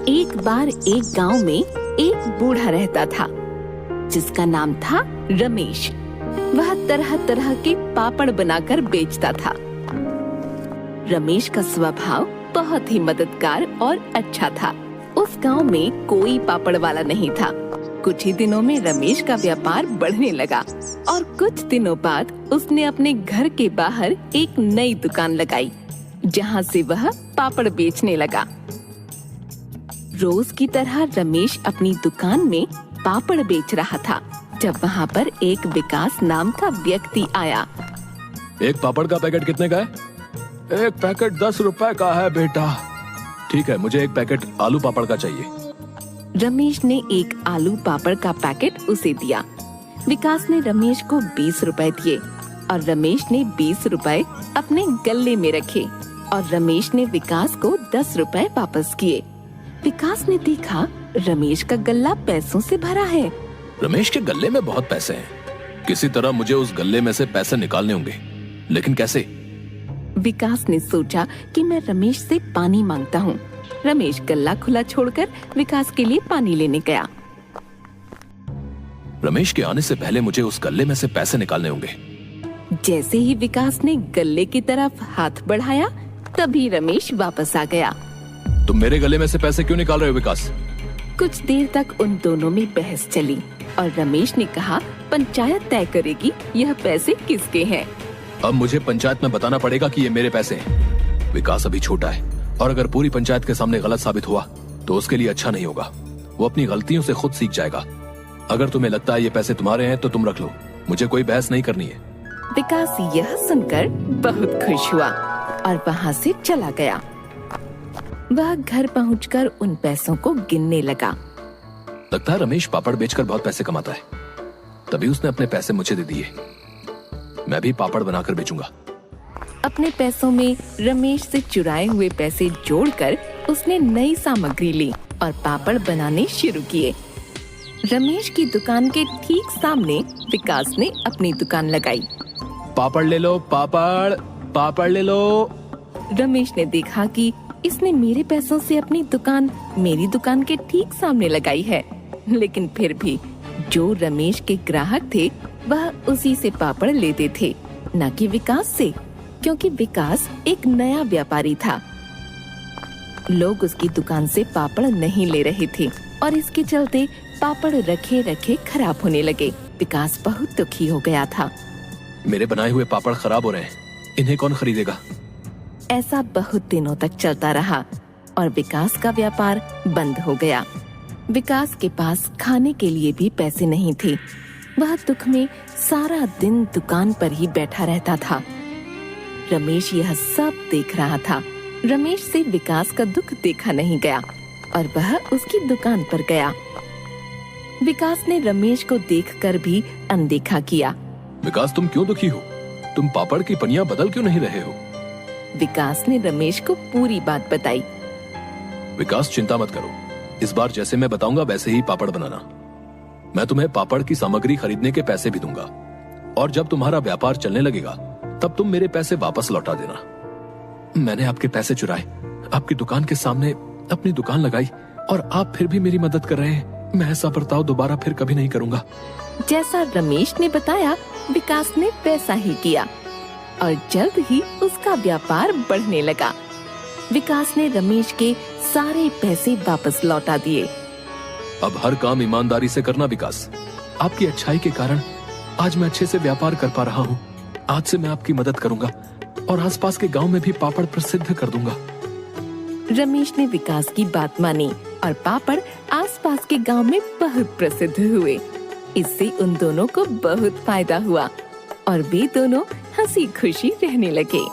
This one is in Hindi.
एक बार एक गांव में एक बूढ़ा रहता था जिसका नाम था रमेश। वह तरह तरह के पापड़ बनाकर बेचता था। रमेश का स्वभाव बहुत ही मददगार और अच्छा था। उस गांव में कोई पापड़ वाला नहीं था। कुछ ही दिनों में रमेश का व्यापार बढ़ने लगा और कुछ दिनों बाद उसने अपने घर के बाहर एक नई दुकान लगाई, जहां से वह पापड़ बेचने लगा। रोज की तरह रमेश अपनी दुकान में पापड़ बेच रहा था जब वहाँ पर एक विकास नाम का व्यक्ति आया। एक पापड़ का पैकेट कितने का है? एक पैकेट 10 रुपए का है बेटा। ठीक है, मुझे एक पैकेट आलू पापड़ का चाहिए। रमेश ने एक आलू पापड़ का पैकेट उसे दिया। विकास ने रमेश को 20 रुपए दिए और रमेश ने 20 रुपए अपने गल्ले में रखे और रमेश ने विकास को 10 रुपए वापस किए। विकास ने देखा रमेश का गल्ला पैसों से भरा है। रमेश के गल्ले में बहुत पैसे हैं। किसी तरह मुझे उस गल्ले में से पैसे निकालने होंगे, लेकिन कैसे? विकास ने सोचा कि मैं रमेश से पानी मांगता हूँ। रमेश गल्ला खुला छोड़कर विकास के लिए पानी लेने गया। रमेश के आने से पहले मुझे उस गल्ले में से पैसे निकालने होंगे। जैसे ही विकास ने गल्ले की तरफ हाथ बढ़ाया, तभी रमेश वापस आ गया। तुम मेरे गले में से पैसे क्यों निकाल रहे हो विकास? कुछ देर तक उन दोनों में बहस चली और रमेश ने कहा, पंचायत तय करेगी यह पैसे किसके हैं। अब मुझे पंचायत में बताना पड़ेगा कि ये मेरे पैसे हैं। विकास अभी छोटा है और अगर पूरी पंचायत के सामने गलत साबित हुआ तो उसके लिए अच्छा नहीं होगा। वो अपनी गलतियों से खुद सीख जाएगा। अगर तुम्हें लगता है ये पैसे तुम्हारे हैं तो तुम रख लो, मुझे कोई बहस नहीं करनी है। विकास यह सुनकर बहुत खुश हुआ और वहाँ से चला गया। वह घर पहुंचकर उन पैसों को गिनने लगा। लगता है रमेश पापड़ बेचकर बहुत पैसे कमाता है, तभी उसने अपने पैसे मुझे दे दिए। मैं भी पापड़ बनाकर बेचूंगा। अपने पैसों में रमेश से चुराए हुए पैसे जोड़कर उसने नई सामग्री ली और पापड़ बनाने शुरू किए। रमेश की दुकान के ठीक सामने विकास ने अपनी दुकान लगाई। पापड़ ले लो, पापड़ पापड़ ले लो। रमेश ने देखा कि इसने मेरे पैसों से अपनी दुकान मेरी दुकान के ठीक सामने लगाई है, लेकिन फिर भी जो रमेश के ग्राहक थे वह उसी से पापड़ लेते थे, न कि विकास से, क्योंकि विकास एक नया व्यापारी था। लोग उसकी दुकान से पापड़ नहीं ले रहे थे और इसके चलते पापड़ रखे रखे खराब होने लगे। विकास बहुत दुखी हो गया था। मेरे बनाए हुए पापड़ खराब हो रहे हैं, इन्हें कौन खरीदेगा? ऐसा बहुत दिनों तक चलता रहा और विकास का व्यापार बंद हो गया। विकास के पास खाने के लिए भी पैसे नहीं थे। वह दुख में सारा दिन दुकान पर ही बैठा रहता था। रमेश यह सब देख रहा था। रमेश से विकास का दुख देखा नहीं गया और वह उसकी दुकान पर गया। विकास ने रमेश को देखकर भी अनदेखा किया। विकास, तुम क्यों दुखी हो? तुम पापड़ की पनिया बदल क्यों नहीं रहे हो? विकास ने रमेश को पूरी बात बताई। विकास, चिंता मत करो, इस बार जैसे मैं बताऊंगा वैसे ही पापड़ बनाना। मैं तुम्हें पापड़ की सामग्री खरीदने के पैसे भी दूंगा और जब तुम्हारा व्यापार चलने लगेगा तब तुम मेरे पैसे वापस लौटा देना। मैंने आपके पैसे चुराए, आपकी दुकान के सामने अपनी दुकान लगाई और आप फिर भी मेरी मदद कर रहे हैं। मैं ऐसा बर्ताव दोबारा फिर कभी नहीं करूंगा। जैसा रमेश ने बताया, विकास ने वैसा ही किया और जल्द ही उसका व्यापार बढ़ने लगा। विकास ने रमेश के सारे पैसे वापस लौटा दिए। अब हर काम ईमानदारी से करना विकास। आपकी अच्छाई के कारण आज मैं अच्छे से व्यापार कर पा रहा हूँ। आज से मैं आपकी मदद करूंगा और आसपास के गांव में भी पापड़ प्रसिद्ध कर दूंगा। रमेश ने विकास की बात मानी और पापड़ आसपास के गांव में बहुत प्रसिद्ध हुए। इससे उन दोनों को बहुत फायदा हुआ और वे दोनों हंसी खुशी रहने लगे।